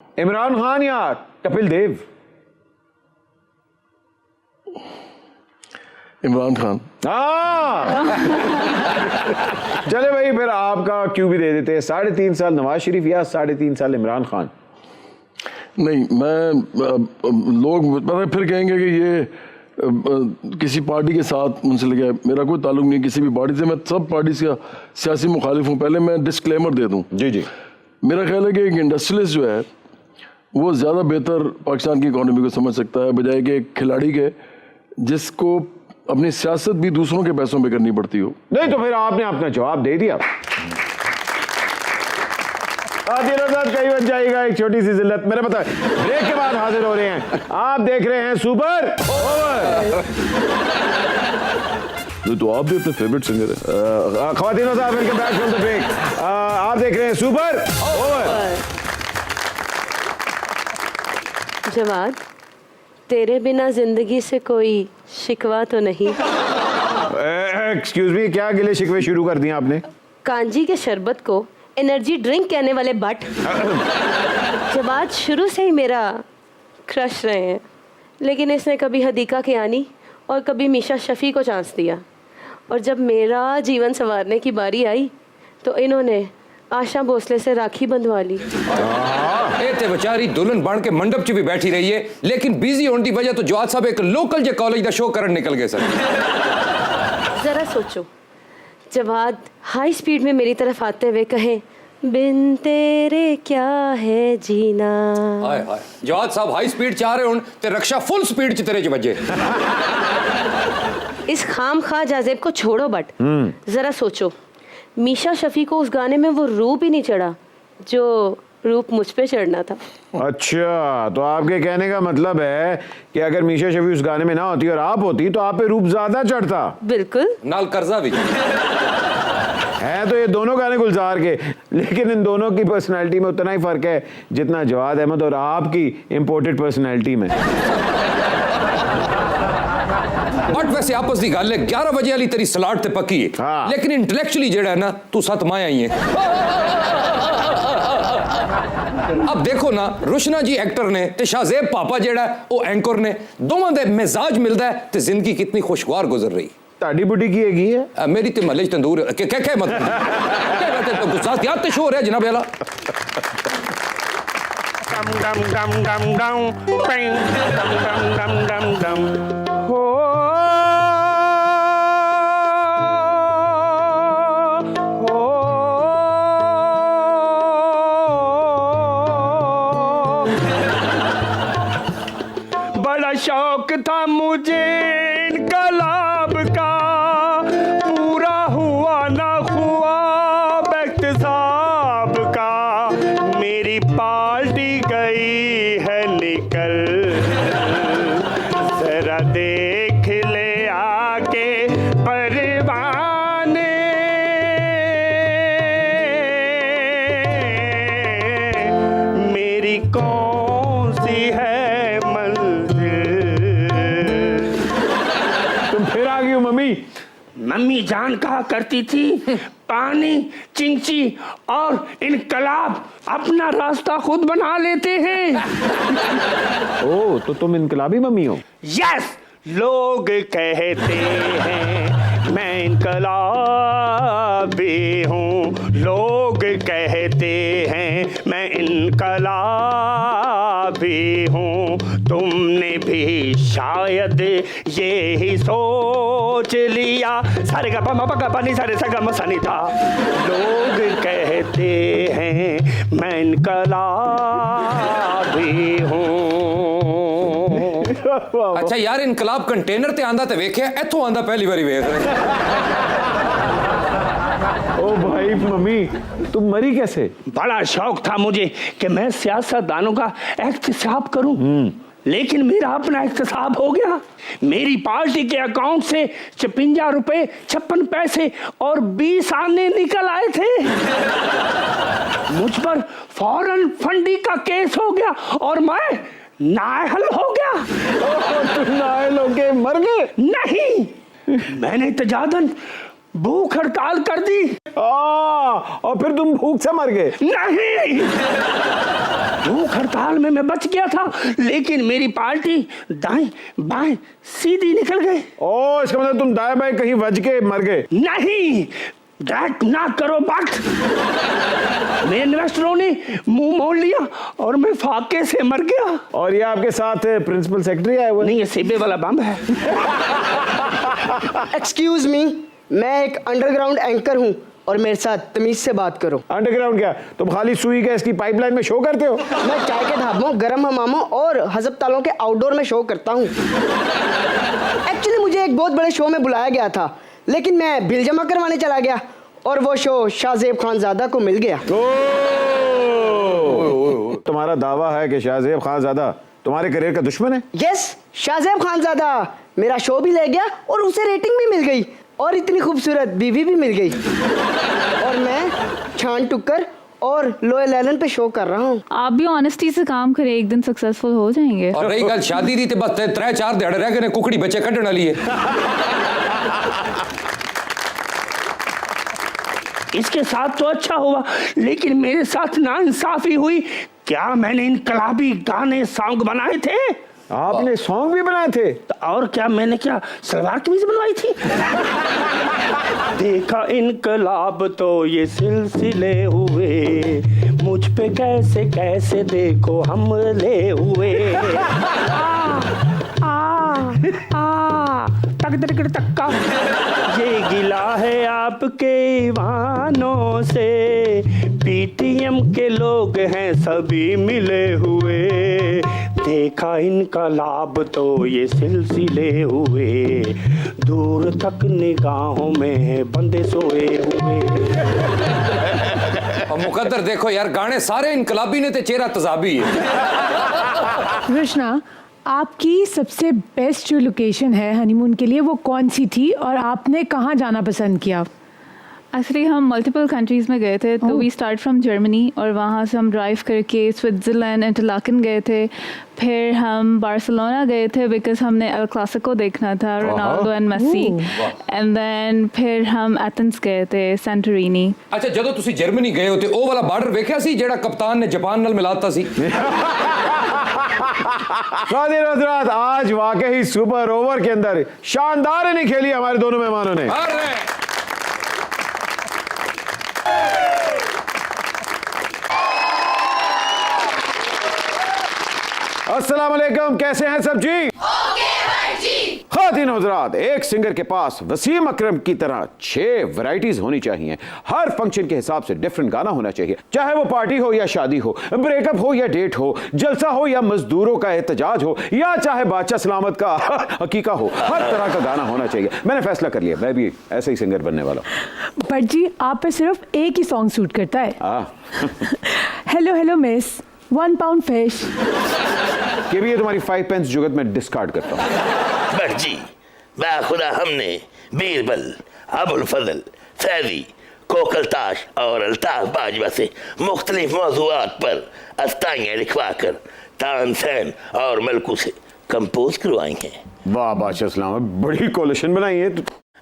इमरान खान या कपिल देव? इमरान खान। चले भाई, फिर आपका क्यों भी दे देते हैं। 3.5 साल नवाज शरीफ या 3.5 साल इमरान खान? नहीं, मैं लोग पता फिर कहेंगे कि ये किसी पार्टी के साथ मुंसलिक है। मेरा कोई ताल्लुक नहीं किसी भी पार्टी से, मैं सब पार्टी का सियासी मुखालिफ हूँ। पहले मैं डिस्क्लेमर दे दूँ। जी जी। मेरा ख्याल है कि एक इंडस्ट्रियलिस्ट जो है वो ज़्यादा बेहतर पाकिस्तान की इकॉनमी को समझ सकता है बजाय कि एक खिलाड़ी के जिसको अपनी सियासत भी दूसरों के पैसों पे करनी पड़ती हो। नहीं तो फिर आपने अपना जवाब दे दिया। कहीं बन जाएगा एक छोटी सी जिल्लत। मेरा पता है ब्रेक के बाद हाजिर हो रहे हैं। आप देख रहे हैं सुपर ओवर। तो आप भी अपने फेवरेट सिंगर है। ख्वातीन साहब, welcome back from the break. आप देख रहे हैं सुपर ओवर। जवाद, तेरे बिना जिंदगी से कोई शिकवा तो नहीं? एक्सक्यूज मी, क्या गिले शिकवे शुरू कर दिए आपने? कांजी के शरबत को एनर्जी ड्रिंक कहने वाले बट जवाद शुरू से ही मेरा क्रश रहे हैं, लेकिन इसने कभी हदीका कियानी और कभी मीशा शफी को चांस दिया, और जब मेरा जीवन संवारने की बारी आई तो इन्होंने आशा भोसले से राखी बंधवा ली। ते बेचारी दुल्हन बन के मंडप च भी बैठी रही है, लेकिन बिजी होने की वजह तो जवाद साहब एक लोकल जे कॉलेज का शो करने निकल गए सर। जरा सोचो, जवाद हाई स्पीड में मेरी तरफ आते हुए कहें, बिन तेरे क्या है जीना। हाय हाय, जवाद साहब हाई स्पीड चाह रहे हो ते रक्षा फुल स्पीड च तेरे च बजे। इस खाम खा जाजेब को छोड़ो बट जरा सोचो, मीशा शफी को उस गाने में वो रूप ही नहीं चढ़ा जो रूप मुझ पे चढ़ना था। अच्छा, तो आपके कहने का मतलब है कि अगर मीशा शफी उस गाने में ना होती और आप होती तो आप पे रूप ज्यादा चढ़ता। बिल्कुल, नाल कर्जा भी है तो ये दोनों गाने गुलजार के, लेकिन इन दोनों की पर्सनालिटी में उतना ही फर्क है जितना जवाद अहमद और आपकी इंपोर्टेड पर्सनालिटी में। बट वैसे आपस की गल है 11 बजे वाली तेरी सलाड ते पक्की है। हाँ। लेकिन इंटेलेक्चुअली जेड़ा है ना तू सत माया ही है। अब देखो ना, रुशना जी एक्टर ने ते शाहजेब पापा जेड़ा है वो एंकर ने, दोवां दे मिजाज मिलदा है ते जिंदगी कितनी खुशगवार गुजर रही। ताड़ी बुटी की हैगी है। मेरी ते महल्ले च तंदूर क्या मत क्या बात है, तो गुस्सा याद ते शो हो रहा है जनाब वाला। डम डम डम डम डम डम डम डम डम हो बड़ा शौक था मुझे इनकलाब का, पूरा हुआ ना ख्वाब इख्तिसाब का, मेरी पार्टी गई है निकल, जरा देख ले आके परवाने, मेरी कौन सी है मंजिल। तुम फिर आ गई हो मम्मी। मम्मी जान कहा करती थी, पानी, चिंची और इनकलाब अपना रास्ता खुद बना लेते हैं। ओ, तो तुम इनकलाबी मम्मी हो? यस, लोग कहते हैं मैं इनकलाबी हूँ, लोग कहते हैं मैं इनकलाबी हूँ, तुमने भी शायद ये ही सोच लिया। सारे का पमा पका पानी सारे सगा मसानी था। लोग कहते हैं मैं इनकलाबी हूँ। अच्छा यार, इनकलाब कंटेनर ते आंदा ते वेख्या, इथों आंदा पहली बारी वेख रहे। ओ भाई मम्मी, तुम मरी कैसे? बड़ा शौक था मुझे कि मैं सियासतदानों का एहतसाब करूं, लेकिन मेरा अपना एहतसाब हो गया। मेरी पार्टी के अकाउंट से 56 रुपए 56 पैसे और 20 आने निकल आए थे। मुझ पर फॉरेन फंडी का केस हो गया और मैं नाअहल हो गया। तुम नाअहल हो के मर गए? नहीं, मैंने तजादन भूख हड़ताल कर दी। और फिर तुम भूख से मर गए? नहीं, भूख हड़ताल में मैं बच गया था, लेकिन मेरी पार्टी दाएं बाएं सीधी निकल गए। ओ, इसका मतलब तुम दाएं बाएं कहीं वज के मर गए? नहीं, ड्रैग ना करो बट मेरे इन्वेस्टरों ने मुंह मोड़ लिया और मैं फाके से मर गया। और ये आपके साथ प्रिंसिपल सेक्रेटरी आए हुए? नहीं, ये सेबे वाला बम है। एक्सक्यूज मी, मैं एक अंडरग्राउंड एंकर हूँ और मेरे साथ तमीज से बात करो। अंडरग्राउंड क्या, तुम खाली सुई गैस की पाइपलाइन में शो करते हो? मैं चाय के ढाबों, गर्म हमामों और हस्पतालों के आउटडोर में शो करता हूँ। एक्चुअली मुझे एक बहुत बड़े शो में बुलाया गया था, लेकिन मैं बिल जमा करवाने चला गया और वो शो शाहजेब खानजादा को मिल गया। तुम्हारा दावा है कि शाहजेब खानजादा तुम्हारे करियर का दुश्मन है? यस, शाहजेब खानजादा मेरा शो भी ले गया और उसे रेटिंग भी मिल गई और इतनी खूबसूरत बीवी भी मिल गई। और मैं छान टुक्कर और लोए लैलन पे शो कर रहा हूँ। आप भी ऑनेस्टी से काम करें, एक दिन सक्सेसफुल हो जाएंगे। और रही गल शादी दी, बस 3-4 दिहाड़े रह गए, कुकड़ी बच्चे कटने वाली है। इसके साथ तो अच्छा हुआ, लेकिन मेरे साथ नाइंसाफी हुई। क्या मैंने इनकलाबी गाने सॉन्ग बनाए थे? आपने सॉन्ग भी बनाए थे? तो और क्या, मैंने क्या सलवार कमीज बनवाई थी? देखा इनकलाब तो ये सिलसिले हुए, मुझ पे कैसे कैसे देखो हमले हुए। तक तक्का, ये गिला है आपके ईवानों से, पीटीएम के लोग हैं सभी मिले हुए। देखा इनका लाभ तो ये सिलसिले हुए, दूर तक निगाहों में बंदे सोए हुए। और मुकद्दर देखो यार, गाने सारे इनकलाबी ने, ते चेहरा तजाबी है। रुशना, आपकी सबसे बेस्ट जो लोकेशन है हनीमून के लिए वो कौन सी थी और आपने कहाँ जाना पसंद किया? एक्चुअली हम मल्टीपल कंट्रीज़ में गए थे, तो वी स्टार्ट फ्रॉम जर्मनी और वहाँ से हम ड्राइव करके स्विट्ज़रलैंड, इंटरलाकन गए थे। फिर हम बार्सिलोना गए थे बिकॉज हमने एल क्लासिको देखना था, Ronaldo and Messi. And then फिर हम एथेंस गए थे, सेंटोरिनी। अच्छा, ਜਦੋਂ ਤੁਸੀਂ ਜਰਮਨੀ ਗਏ ਹੋ ਤੇ ਉਹ ਵਾਲਾ ਬਾਰਡਰ ਵੇਖਿਆ ਸੀ ਜਿਹੜਾ ਕਪਤਾਨ ਨੇ ਜਾਪਾਨ ਨਾਲ ਮਿਲਾਤਾ ਸੀ? कादिर हजरात, आज वाकई सुपर ओवर के अंदर शानदार इनिंग खेली हमारे दोनों मेहमानों ने। अस्सलाम वालेकुम, कैसे हैं सब जी? खातिन हजरात, एक सिंगर के पास वसीम अकरम की तरह 6 वैरायटीज होनी चाहिए। हर फंक्शन के हिसाब से डिफरेंट गाना होना चाहिए, चाहे वो पार्टी हो या शादी हो, ब्रेकअप हो या डेट हो, जलसा हो या मजदूरों का एहतजाज हो, या चाहे बादशाह सलामत का हकीका हो, हर तरह का गाना होना चाहिए। मैंने फैसला कर लिया, मैं भी ऐसे ही सिंगर बनने वाला हूँ। पर जी, आप पे सिर्फ एक ही सॉन्ग सूट करता है। Hello hello miss, 1 pound fish. कि भी ये तुम्हारी 5 पेंस जुगत में डिस्कार्ड करता हूँ। बर्जी, बाखुदा हमने बीरबल, अबुल फजल, फैजी, कोकलताश और अल्ताफ बाजवा से मुख्तलिफ मौज़ूआत पर अस्ताइयाँ लिखवा कर तानसेन और मलकू से कंपोज करवाई हैं। वाह बादशाह सलामत, बड़ी कोलेशन बनाई है।